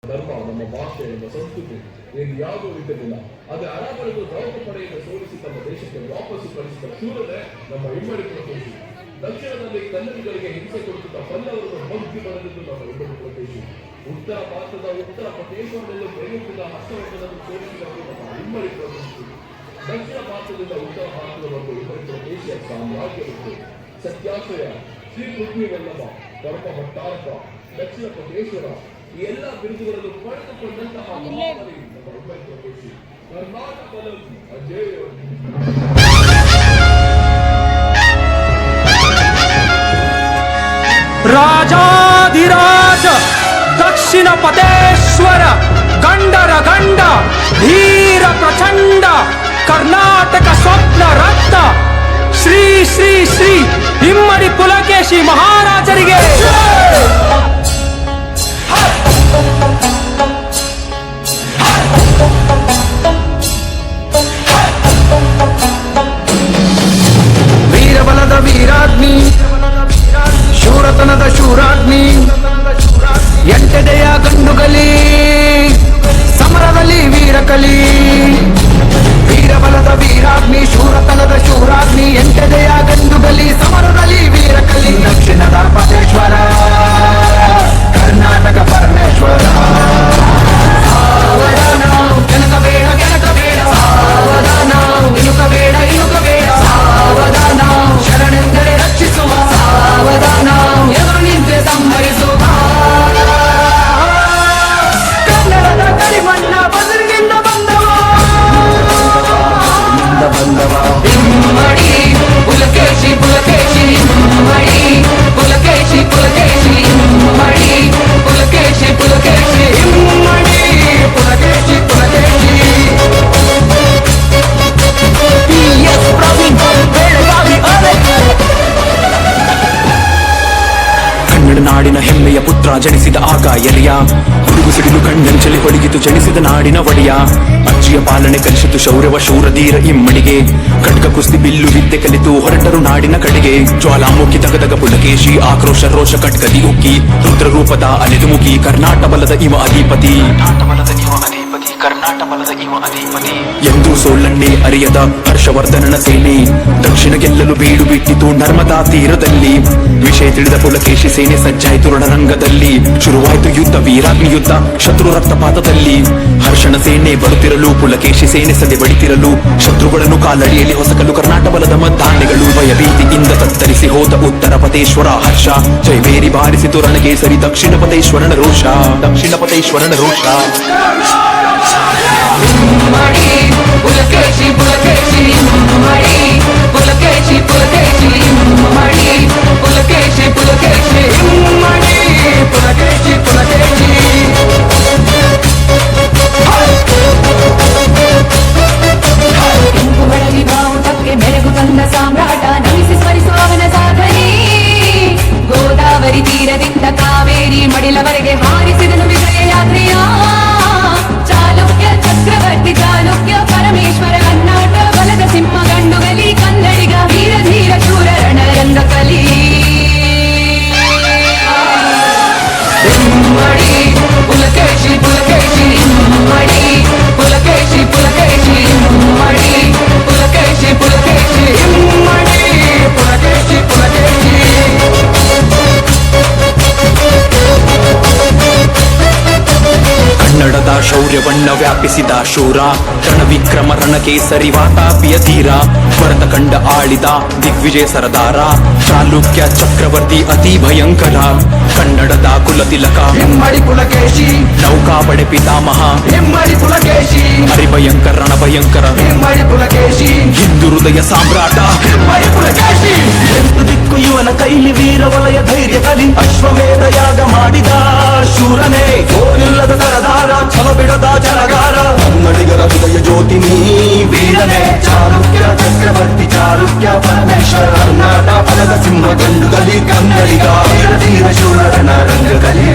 ಧರ್ಮ, ನಮ್ಮ ಭಾಷೆ, ನಮ್ಮ ಸಂಸ್ಕೃತಿ ಏನು ಯಾವುದೂ ಇದ್ದಿರಲಿಲ್ಲ. ಆದರೆ ಅರಬ್ಬರು ದ್ರೌಪ ಪಡೆಯನ್ನು ಸೋಲಿಸಿ ತಮ್ಮ ದೇಶಕ್ಕೆ ವಾಪಸ್ಸು ಕಳಿಸಿದ ಶೂರನೇ ನಮ್ಮ ಇಮ್ಮಡಿ ಪುಲಕೇಶಿ. ದಕ್ಷಿಣದಲ್ಲಿ ಕನ್ನಡಿಗರಿಗೆ ಹಿಂಸೆ ಕೊಡುತ್ತಿದ್ದ ಪಲ್ಲವರನ್ನು ಬದುಕಿ ಬರೆದಿದ್ದು ನಮ್ಮ ಇಮ್ಮಡಿ ಪುಲಕೇಶಿ. ಉತ್ತರ ಭಾರತದ ಉತ್ತರ ಪ್ರದೇಶವನ್ನು ಬೆಳೆಯುತ್ತಿದ್ದ ಹರ್ಷವರ್ಧನನ್ನು ಸೋಲಿಸಿದವರು ನಮ್ಮ ಇಮ್ಮಡಿ ಪುಲಕೇಶಿ. ದಕ್ಷಿಣ ಭಾರತದಿಂದ ಉತ್ತರ ಭಾರತದವರೆಗೂ ಇಮ್ಮಡಿ ಪುಲಕೇಶಿಯ ಸಾಮ್ರಾಜ್ಯವಿತ್ತು. ಸತ್ಯಾಶ್ರಯ, ಶ್ರೀ ಪೃಥ್ವಿ ವಲ್ಲಭ, ಧರ್ಮ ಭಟ್ಟಾರಕ, ದಕ್ಷಿಣ ಪ್ರದೇಶ್ವರ ಈ ಎಲ್ಲ ಬಿರುದುಗಳನ್ನು ಪಡೆದುಕೊಂಡಂತಹ ಮಹಾಬಲಿ ನಮ್ಮ ಇಮ್ಮಡಿ ಪುಲಕೇಶಿ. ಕರ್ನಾಟಕದ ಅಜೇಯ ರಾಜಾಧಿರಾಜ ದಕ್ಷಿಣ ಪದೇಶ್ವರ ಗಂಡರ ಗಂಡ ಧೀರ ಪ್ರಚಂಡ ಕರ್ನಾಟಕ ಸ್ವಪ್ನ ರತ್ನ ಶ್ರೀ ಶ್ರೀ ಶ್ರೀ ಇಮ್ಮಡಿ ಪುಲಕೇಶಿ ಮಹಾರಾಜರಿಗೆ ವೀರಬಲದ ವೀರಾಗ್ನಿ, ಶೂರತನದ ಶೂರಾಗ್ನಿ, ಎಂಟೆದೆಯ ಗಂಡುಗಲಿ, ಸಮರದಲ್ಲಿ ವೀರಕಲಿ. ವೀರಬಲದ ವೀರಾಗ್ನಿ, ಶೂರತನದ ಶೂರಾಗ್ನಿ, ಎಂಟೆದೆಯ ಗಂಡುಗಲಿ, ಸಮರದಲ್ಲಿ ವೀರಕಲಿ. ದಕ್ಷಿಣದ ಪದೇಶ್ವರ, ಕರ್ನಾಟಕ ಪರಮೇಶ್ವರ. ಗೆಣಕಬೇಡ ಗೆಣಕಬೇಡ ಸಾವಧಾನ, ಇಣುಕಬೇಡ ಇಣುಕಬೇಡ ಸಾವಧಾನ, ಶರಣೆಂದರೆ ರಕ್ಷಿಸುವ ಸಾವಧಾನ, ಎದುರು ನಿಂತೆ ಸಂಹರಿಸುವ. ಕನ್ನಡದ ಕರಿಮಣ್ಣ ಬದುರಿನಿಂದ ಬಂದವ ಇಮ್ಮಡಿ ಪುಲಕೇಶಿ ಪುಲಕೇಶಿ ಇಮ್ಮಡಿ ಪುಲಕೇಶಿ ಪುಲಕೇಶಿ ಇಮ್ಮಡಿ ಪುಲಕೇಶಿ ಪುಲಕೇಶಿ ಇಮ್ಮಡಿ ಪುಲಕೇಶಿ ಪುಲಕೇಶಿ. ಕನ್ನಡ ನಾಡಿನ ಹೆಮ್ಮೆಯ ಪುತ್ರ ಜನಿಸಿದ ಆಗ ಎಲೆಯ ಹುಡುಗು ಸಿಡಿಲು ಕಣ್ಣಂಚಲಿ ಹೊಡಿಗಿತು ಜನಿಸಿದ ನಾಡಿನ ಒಡೆಯ. ಅಜ್ಜಿಯ ಪಾಲನೆ ಕಲಿಸಿತು ಶೌರ್ಯವ ಶೂರಧೀರ ಇಮ್ಮಡಿಗೆ, ಖಡ್ಗ ಕುಸ್ತಿ ಬಿಲ್ಲು ವಿದ್ಯೆ ಕಲಿತು ಹೊರಟರು ನಾಡಿನ ಕಡೆಗೆ. ಜ್ವಾಲಾಮುಖಿ ತಗದಗ ಪುಲಕೇಶಿ, ಆಕ್ರೋಶ ರೋಷ ಕಟ್ಕದಿ ಉಕ್ಕಿ, ರುದ್ರ ರೂಪದ ಅಲೆದು ಮುಖಿ, ಕರ್ನಾಟ ಬಲದ ಇವ ಅಧಿಪತಿ, ಕರ್ನಾಟ ಬಲದ ಇವ ಅಧಿಪತಿ ಎಂದು ಸೋಲನ್ನೇ ಅರಿಯದ ಹರ್ಷವರ್ಧನನ ಸೇನೆ ದಕ್ಷಿಣ ಗೆಲ್ಲಲು ಬೀಡು ಬಿಟ್ಟಿತು ನರ್ಮದಾ ತೀರದಲ್ಲಿ. ವಿಷಯ ತಿಳಿದ ಪುಲಕೇಶಿ ಸೇನೆ ಸಜ್ಜಾಯಿತು ರಣರಂಗದಲ್ಲಿ. ಶುರುವಾಯಿತು ಯುದ್ಧ, ವೀರಾಗ್ನಿ ಯುದ್ಧ, ಶತ್ರು ರಕ್ತಪಾತದಲ್ಲಿ. ಹರ್ಷಣ ಸೇನೆ ಬರುತ್ತಿರಲು ಪುಲಕೇಶಿ ಸೇನೆ ಸದೆ ಬಡಿತಿರಲು, ಶತ್ರುಗಳನ್ನು ಕಾಲಡಿಯಲ್ಲಿ ಹೊಸಕಲು ಕರ್ನಾಟ ಬಲದ ಮದ್ದಾನೆಗಳು. ಭಯಭೀತಿಯಿಂದ ತತ್ತರಿಸಿ ಹೋದ ಉತ್ತರ ಪದೇಶ್ವರ ಹರ್ಷ, ಜೈವೇರಿ ಬಾರಿಸಿತು ರಣಕೇಸರಿ ದಕ್ಷಿಣ ಪದೇಶ್ವರನ ರೋಷ, ದಕ್ಷಿಣ ಪದೇಶ್ವರನ ರೋಷ. ಇಮ್ಮಡಿ ಪುಲಕೇಶಿ ಪುಲಕೇಶಿ ಇಮ್ಮಡಿ ಪುಲಕೇಶಿ ಪುಲಕೇಶಿ ಇಮ್ಮಡಿ ಪುಲಕೇಶಿ ಪುಲಕೇಶಿ ಇಮ್ಮಡಿ ಪುಲಕೇಶಿ ಪುಲಕೇಶಿ. ಕೆಂಪು ಬೆಳಗಿ ಬಾವುಟಕ್ಕೆ ಬೆಳಗು ತಂದ ಸಾಮ್ರಾಟ, ನಮಿಸಿ ಸ್ಮರಿಸುವ ಅವನ ಸಾಧನೆ. ಗೋದಾವರಿ ತೀರದಿಂದ ಕಾವೇರಿ ಮಡಿಲವರೆಗೆ ಹಾರಿಸಿದನು ವಿಜಯ ಯಾತ್ರೆಯ. ಚಾಲುಕ್ಯ ಚಕ್ರವರ್ತಿ ಚಾಲುಕ್ಯ ಪರಮೇಶ್ವರ, ಕರ್ನಾಟ ಬಲದ ಸಿಂಹ ಗಂಡುಗಲಿ, ಕನ್ನಡಿಗ ವೀರ ಧೀರ ಶೂರ ರಣರಂಗ ಕಲಿ. ಇಮ್ಮಡಿ ಪುಲಕೇಶಿ ಪುಲಕೇಶಿ ಇಮ್ಮಡಿ ಪುಲಕೇಶಿ ಪುಲಕೇಶಿ ಇಮ್ಮಡಿ ಪುಲಕೇಶಿ ಪುಲಕೇಶಿ ಇಮ್ಮಡಿ ಪುಲಕೇಶಿ ಪುಲಕೇಶಿ. ಕನ್ನಡದ ಶೌರ್ಯವನ್ನ ವ್ಯಾಪಿಸಿದ ಶೂರ, ರಣವಿಕ್ರಮ ರಣಕೇಸರಿ ವಾತಾಪಿಯ ತೀರ, ಭರತ ಕಂಡ ಆಳಿದ ದಿಗ್ವಿಜಯ ಸರದಾರ, ಚಾಲುಕ್ಯ ಚಕ್ರವರ್ತಿ ಅತಿ ಭಯಂಕರ. ಕನ್ನಡದ ಕುಲತಿಲಕ ಇಮ್ಮಡಿ ಪುಲಕೇಶಿ, ನೌಕಾಪಡೆ ಪಿತಾಮಹ ಇಮ್ಮಡಿ ಪುಲಕೇಶಿ, ಹರಿಭಯಂಕರ ರಣಭಯಂಕರ ಇಮ್ಮಡಿ ಪುಲಕೇಶಿ, ಹಿಂದೂ ಹೃದಯ ಸಾಮ್ರಾಟ ಇಮ್ಮಡಿ ಪುಲಕೇಶಿ. ಎಂದು ದಿಕ್ಕು ಇವನ ಕೈಲಿ ವೀರವಲಯ ಧೈರ್ಯ ಕಲಿ, ಅಶ್ವಮೇಧ ಯಾಗ ಮಾಡಿದ ಶೂರನೇ, ಓರಿಲ್ಲದ ಸರದಾರ, ಛಲ ಬಿಡದ ಜಲಗಾರ, ಕನ್ನಡಿಗರ ಹೃದಯ ಜ್ಯೋತಿನಿ ವೀರನೇ. ಚಾಲುಕ್ಯ ಚಕ್ರವರ್ತಿ ಚಾಲುಕ್ಯ ಪರಮೇಶ್ವರ, ಕರ್ನಾಟ ಬಲದ ಸಿಂಹ ಗಂಡುಗಲಿ, ಕನ್ನಡಿಗ ವೀರ ಧೀರ ಶೂರನ ರಂಗಕಲಿ.